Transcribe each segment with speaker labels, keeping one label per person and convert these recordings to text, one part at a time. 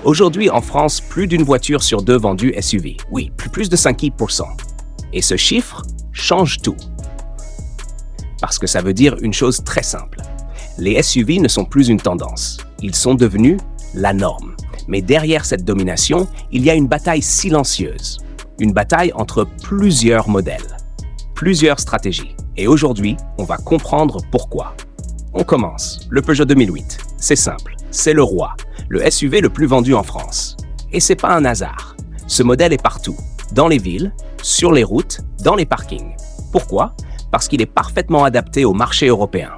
Speaker 1: Aujourd'hui, en France, plus d'une voiture sur deux vendue SUV. Oui, plus de 5%. Et ce chiffre change tout. Parce que ça veut dire une chose très simple. Les SUV ne sont plus une tendance. Ils sont devenus la norme. Mais derrière cette domination, il y a une bataille silencieuse. Une bataille entre plusieurs modèles, plusieurs stratégies. Et aujourd'hui, on va comprendre pourquoi. On commence. Le Peugeot 2008. C'est simple, c'est le roi, le SUV le plus vendu en France. Et c'est pas un hasard. Ce modèle est partout, dans les villes, sur les routes, dans les parkings. Pourquoi? Parce qu'il est parfaitement adapté au marché européen.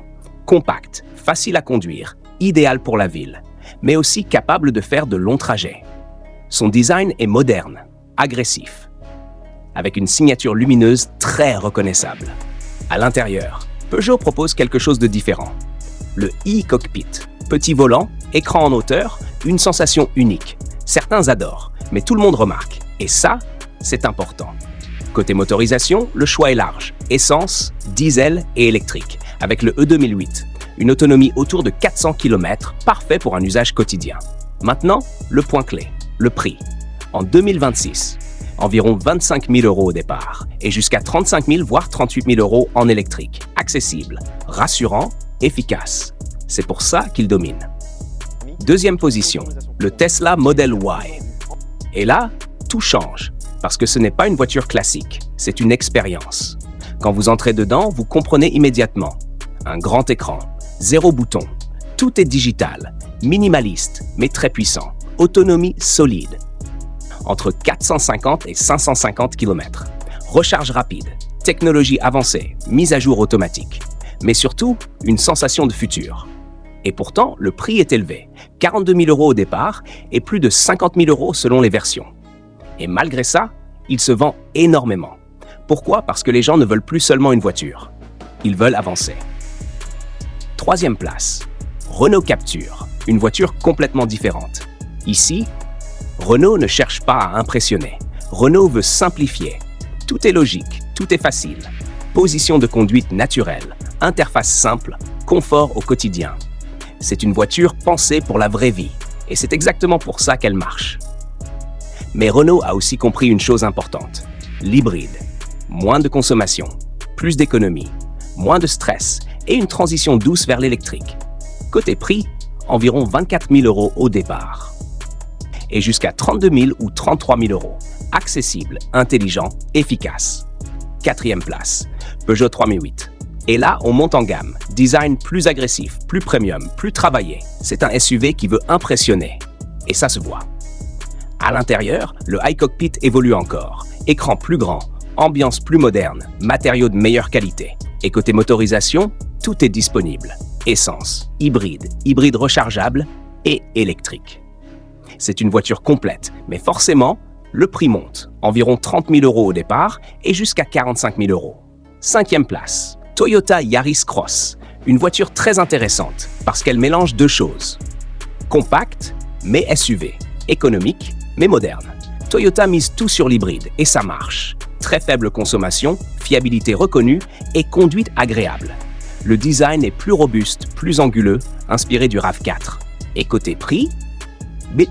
Speaker 1: Compact, facile à conduire, idéal pour la ville, mais aussi capable de faire de longs trajets. Son design est moderne, agressif, avec une signature lumineuse très reconnaissable. À l'intérieur, Peugeot propose quelque chose de différent. Le e-cockpit, petit volant, écran en hauteur, une sensation unique. Certains adorent, mais tout le monde remarque. Et ça, c'est important. Côté motorisation, le choix est large. Essence, diesel et électrique, avec le E2008. Une autonomie autour de 400 km, parfait pour un usage quotidien. Maintenant, le point clé, le prix. En 2026, environ 25 000 € au départ, et jusqu'à 35 000 voire 38 000 € en électrique. Accessible, rassurant, efficace. C'est pour ça qu'il domine. Deuxième position, le Tesla Model Y. Et là, tout change, parce que ce n'est pas une voiture classique, c'est une expérience. Quand vous entrez dedans, vous comprenez immédiatement. Un grand écran, 0 bouton, tout est digital, minimaliste, mais très puissant, autonomie solide. Entre 450 et 550 km. Recharge rapide, technologie avancée, mise à jour automatique. Mais surtout, une sensation de futur. Et pourtant, le prix est élevé, 42 000 € au départ et plus de 50 000 € selon les versions. Et malgré ça, il se vend énormément. Pourquoi? Parce que les gens ne veulent plus seulement une voiture. Ils veulent avancer. Troisième place, Renault Captur, une voiture complètement différente. Ici, Renault ne cherche pas à impressionner. Renault veut simplifier. Tout est logique, tout est facile. Position de conduite naturelle, interface simple, confort au quotidien. C'est une voiture pensée pour la vraie vie. Et c'est exactement pour ça qu'elle marche. Mais Renault a aussi compris une chose importante. L'hybride. Moins de consommation, plus d'économie, moins de stress et une transition douce vers l'électrique. Côté prix, environ 24 000 € au départ. Et jusqu'à 32 000 ou 33 000 €. Accessible, intelligent, efficace. Quatrième place, Peugeot 3008. Et là, on monte en gamme. Design plus agressif, plus premium, plus travaillé. C'est un SUV qui veut impressionner. Et ça se voit. À l'intérieur, le iCockpit évolue encore. Écran plus grand, ambiance plus moderne, matériaux de meilleure qualité. Et côté motorisation, tout est disponible. Essence, hybride rechargeable et électrique. C'est une voiture complète, mais forcément, le prix monte. Environ 30 000 € au départ et jusqu'à 45 000 €. Cinquième place, Toyota Yaris Cross. Une voiture très intéressante parce qu'elle mélange deux choses. Compacte, mais SUV. Économique, mais moderne. Toyota mise tout sur l'hybride et ça marche. Très faible consommation, fiabilité reconnue et conduite agréable. Le design est plus robuste, plus anguleux, inspiré du RAV4. Et côté prix,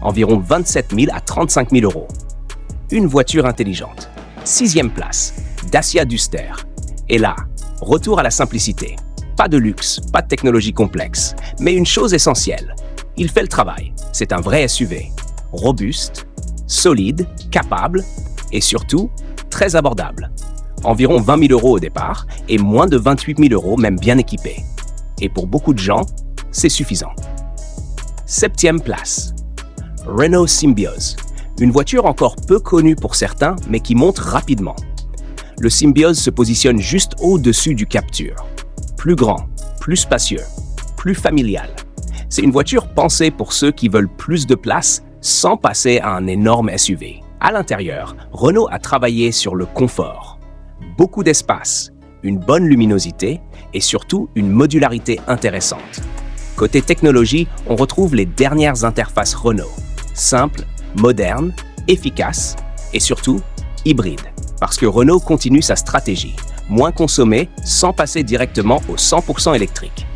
Speaker 1: environ 27 000 à 35 000 €. Une voiture intelligente. Sixième place, Dacia Duster. Et là, retour à la simplicité. Pas de luxe, pas de technologie complexe, mais une chose essentielle. Il fait le travail. C'est un vrai SUV. Robuste, solide, capable et surtout très abordable. Environ 20 000 € au départ et moins de 28 000 € même bien équipé. Et pour beaucoup de gens, c'est suffisant. Septième place, Renault Symbioz. Une voiture encore peu connue pour certains, mais qui monte rapidement. Le Symbioz se positionne juste au-dessus du Captur. Plus grand, plus spacieux, plus familial. C'est une voiture pensée pour ceux qui veulent plus de place sans passer à un énorme SUV. À l'intérieur, Renault a travaillé sur le confort. Beaucoup d'espace, une bonne luminosité et surtout une modularité intéressante. Côté technologie, on retrouve les dernières interfaces Renault. Simple, moderne, efficace et surtout hybride. Parce que Renault continue sa stratégie. Moins consommer sans passer directement au 100% électrique.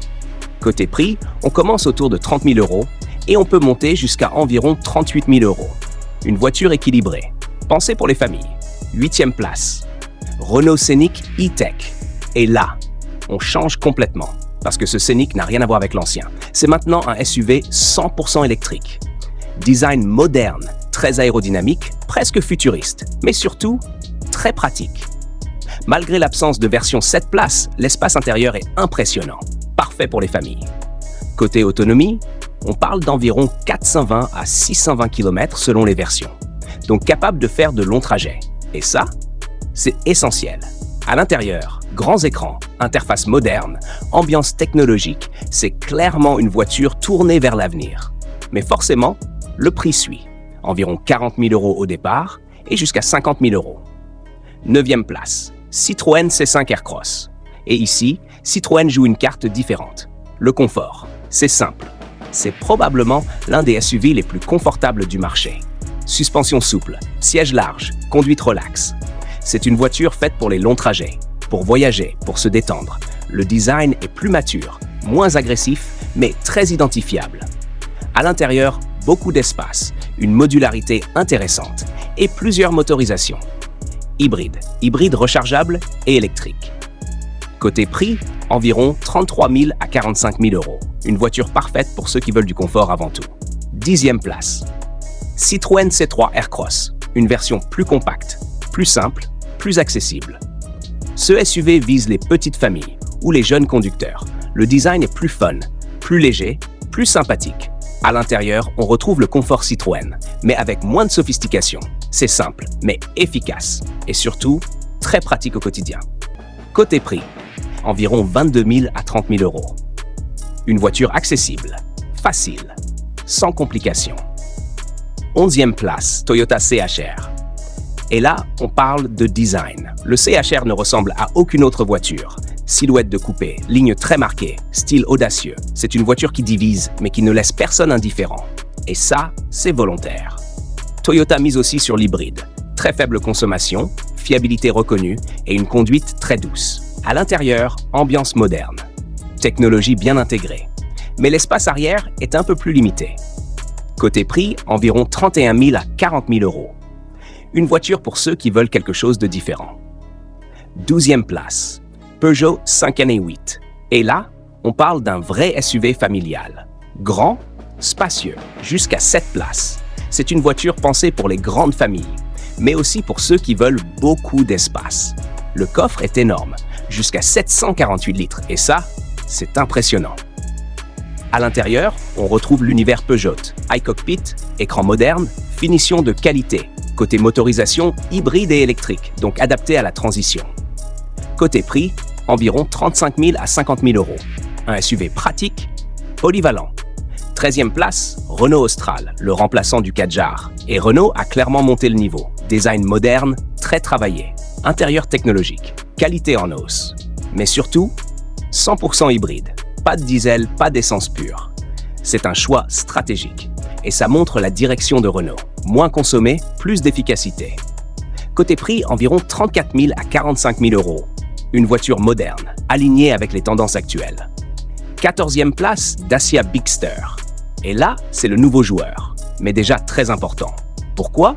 Speaker 1: Côté prix, on commence autour de 30 000 € Et on peut monter jusqu'à environ 38 000 €. Une voiture équilibrée. Pensez pour les familles. 8e place. Renault Scénic E-Tech. Et là, on change complètement. Parce que ce Scénic n'a rien à voir avec l'ancien. C'est maintenant un SUV 100% électrique. Design moderne, très aérodynamique, presque futuriste, mais surtout très pratique. Malgré l'absence de version 7 places, l'espace intérieur est impressionnant, parfait pour les familles. Côté autonomie, on parle d'environ 420 à 620 km selon les versions, donc capable de faire de longs trajets. Et ça, c'est essentiel. À l'intérieur, grands écrans, interface moderne, ambiance technologique, c'est clairement une voiture tournée vers l'avenir. Mais forcément, le prix suit. Environ 40 000 € au départ et jusqu'à 50 000 €. 9e place, Citroën C5 Aircross. Et ici, Citroën joue une carte différente. Le confort, c'est simple. C'est probablement l'un des SUV les plus confortables du marché. Suspension souple, siège large, conduite relaxe. C'est une voiture faite pour les longs trajets, pour voyager, pour se détendre. Le design est plus mature, moins agressif, mais très identifiable. À l'intérieur, beaucoup d'espace, une modularité intéressante et plusieurs motorisations. Hybride rechargeable et électrique. Côté prix, environ 33 000 à 45 000 €. Une voiture parfaite pour ceux qui veulent du confort avant tout. 10e place. Citroën C3 Aircross, une version plus compacte, plus simple, plus accessible. Ce SUV vise les petites familles ou les jeunes conducteurs. Le design est plus fun, plus léger, plus sympathique. À l'intérieur, on retrouve le confort Citroën, mais avec moins de sophistication. C'est simple, mais efficace. Et surtout, très pratique au quotidien. Côté prix, environ 22 000 à 30 000 €. Une voiture accessible, facile, sans complications. 11e place, Toyota CHR. Et là, on parle de design. Le CHR ne ressemble à aucune autre voiture. Silhouette de coupé, ligne très marquée, style audacieux. C'est une voiture qui divise, mais qui ne laisse personne indifférent. Et ça, c'est volontaire. Toyota mise aussi sur l'hybride. Très faible consommation, fiabilité reconnue et une conduite très douce. À l'intérieur, ambiance moderne. Technologie bien intégrée. Mais l'espace arrière est un peu plus limité. Côté prix, environ 31 000 à 40 000 €. Une voiture pour ceux qui veulent quelque chose de différent. 12e place, Peugeot 508. Et là, on parle d'un vrai SUV familial. Grand, spacieux, jusqu'à 7 places. C'est une voiture pensée pour les grandes familles, mais aussi pour ceux qui veulent beaucoup d'espace. Le coffre est énorme, jusqu'à 748 litres, et ça, c'est impressionnant. À l'intérieur, on retrouve l'univers Peugeot, iCockpit, écran moderne, finition de qualité. Côté motorisation, hybride et électrique, donc adapté à la transition. Côté prix, environ 35 000 à 50 000 €. Un SUV pratique, polyvalent. 13e place, Renault Austral, le remplaçant du Kadjar. Et Renault a clairement monté le niveau. Design moderne, très travaillé. Intérieur technologique, qualité en hausse. Mais surtout, 100% hybride. Pas de diesel, pas d'essence pure. C'est un choix stratégique. Et ça montre la direction de Renault. Moins consommé, plus d'efficacité. Côté prix, environ 34 000 à 45 000 €. Une voiture moderne, alignée avec les tendances actuelles. 14e place, Dacia Bigster. Et là, c'est le nouveau joueur, mais déjà très important. Pourquoi?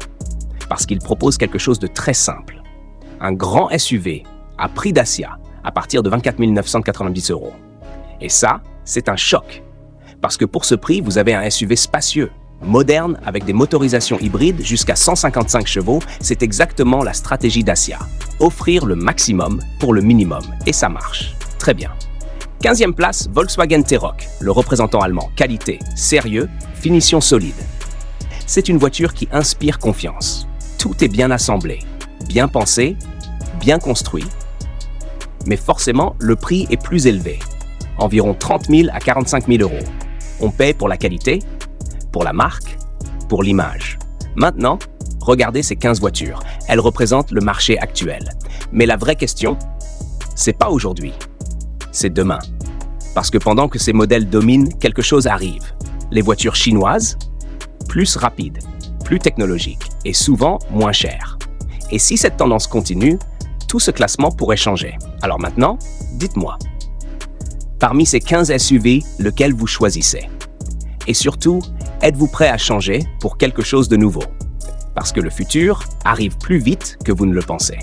Speaker 1: Parce qu'il propose quelque chose de très simple. Un grand SUV à prix Dacia, à partir de 24 990 €. Et ça, c'est un choc. Parce que pour ce prix, vous avez un SUV spacieux, moderne, avec des motorisations hybrides jusqu'à 155 chevaux. C'est exactement la stratégie Dacia. Offrir le maximum pour le minimum. Et ça marche. Très bien. 15e place, Volkswagen T-Roc, le représentant allemand. Qualité, sérieux, finition solide. C'est une voiture qui inspire confiance. Tout est bien assemblé, bien pensé, bien construit. Mais forcément, le prix est plus élevé. Environ 30 000 à 45 000 €. On paie pour la qualité, pour la marque, pour l'image. Maintenant, regardez ces 15 voitures. Elles représentent le marché actuel. Mais la vraie question, c'est pas aujourd'hui, c'est demain. Parce que pendant que ces modèles dominent, quelque chose arrive. Les voitures chinoises, plus rapides, plus technologiques et souvent moins chères. Et si cette tendance continue, tout ce classement pourrait changer. Alors maintenant, dites-moi, parmi ces 15 SUV, lequel vous choisissez? Et surtout, êtes-vous prêt à changer pour quelque chose de nouveau? Parce que le futur arrive plus vite que vous ne le pensez.